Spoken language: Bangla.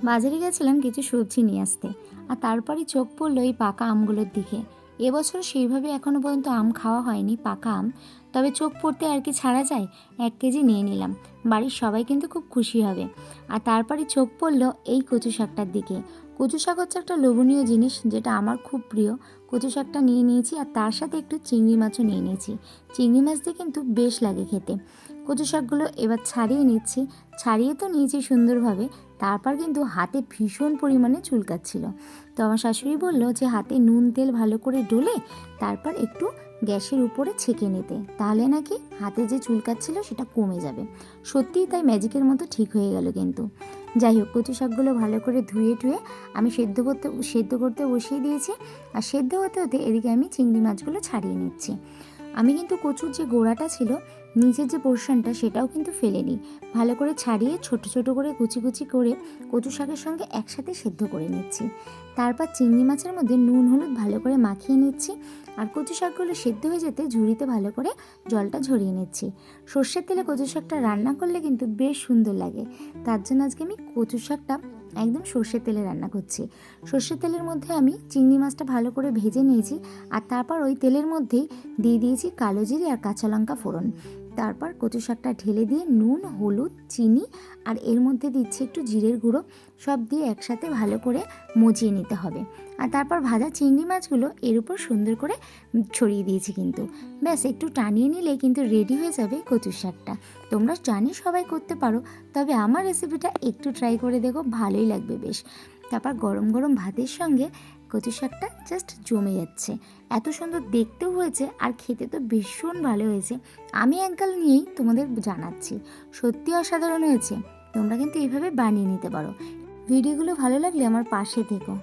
বাজারে গেছিলাম কিছু সবজি নিয়ে আসতে, আর তারপরই চোখ পড়লো এই পাকা আমগুলোর দিকে। এবছর সেইভাবে এখনো পর্যন্ত আম খাওয়া হয়নি, পাকা আম। তবে চোখ পড়তে আর কি ছাড়া যায়, 1 কেজি নিয়ে নিলাম। বাড়ির সবাই কিন্তু খুব খুশি হবে। আর তারপরে চোখ পড়লো এই কচু শাকটার দিকে। কচু শাক হচ্ছে একটা লোভনীয় জিনিস, যেটা আমার খুব প্রিয়। কচু শাকটা নিয়ে নিয়েছি, আর তার সাথে একটু চিংড়ি মাছও নিয়ে নিয়েছি। চিংড়ি মাছ দিয়ে কিন্তু বেশ লাগে খেতে। কচু শাকগুলো এবার ছাড়িয়ে নিচ্ছি। ছাড়িয়ে তো নিয়েছি সুন্দরভাবে, তারপর কিন্তু হাতে ভীষণ পরিমাণে চুলকাচ্ছিল। তো আমার শাশুড়ি বলল যে হাতে নুন তেল ভালো করে ডলে তারপর একটু গ্যাসের উপরে ছেঁকে নিতে, তাহলে নাকি হাতে যে চুলকাচ্ছিল সেটা কমে যাবে। সত্যিই তাই, ম্যাজিকের মতো ঠিক হয়ে গেল কিন্তু। যাই হোক, কচু শাকগুলো ভালো করে ধুয়ে টুয়ে আমি সেদ্ধ করতে বসিয়ে দিয়েছি। আর সেদ্ধ হতে হতে এদিকে আমি চিংড়ি মাছগুলো ছাড়িয়ে নিচ্ছি। আমি কিন্তু কচুর যে গোড়াটা ছিল, নিচের যে পোর্শনটা, সেটাও কিন্তু ফেলেনি। ভালো করে ছাড়িয়ে ছোট ছোট করে কুচি কুচি করে কচু শাকের সঙ্গে একসাথে সেদ্ধ করে নিচ্ছি। তারপর চিংড়ি মাছের মধ্যে নুন হলুদ ভালো করে মাখিয়ে নিচ্ছি। আর কচু শাকগুলো সেদ্ধ হয়ে যেতে ঝুড়িতে ভালো করে জলটা ঝরিয়ে নিচ্ছি। সর্ষের তেলে কচু শাকটা রান্না করলে কিন্তু বেশ সুন্দর লাগে। তার জন্য আজকে আমি কচু শাকটা একদম সর্ষের তেলে রান্না করছি। সর্ষের তেলের মধ্যে আমি চিংড়ি মাছটা ভালো করে ভেজে নিয়েছি। আর তারপর ওই তেলের মধ্যেই দিয়ে দিয়েছি কালো জিরে আর কাঁচা লঙ্কা ফোড়ন। তারপর কচু শাকটা ঢেলে দিয়ে নুন হলুদ চিনি আর এর মধ্যে দিচ্ছি একটু জিরের গুঁড়ো, সব দিয়ে একসাথে ভালো করে মজিয়ে নিতে হবে। আর তারপর ভাজা চিংড়ি মাছগুলো এর উপর সুন্দর করে ছড়িয়ে দিয়েছি কিন্তু। ব্যাস একটু টানিয়ে নিলেই কিন্তু রেডি হয়ে যাবে কচু শাকটা। তোমরা জানি সবাই করতে পারো, তবে আমার রেসিপিটা একটু ট্রাই করে দেখো, ভালোই লাগবে বেশ। তারপর গরম গরম ভাতের সঙ্গে কচু শাকটা জাস্ট জমে যাচ্ছে। এত সুন্দর দেখতেও হয়েছে আর খেতে তো ভীষণ ভালো হয়েছে। আমি একগাল নিয়েই তোমাদের জানাচ্ছি, সত্যি অসাধারণ হয়েছে। তোমরা কিন্তু এইভাবে বানিয়ে নিতে পারো। ভিডিওগুলো ভালো লাগলে আমার পাশে থেকো।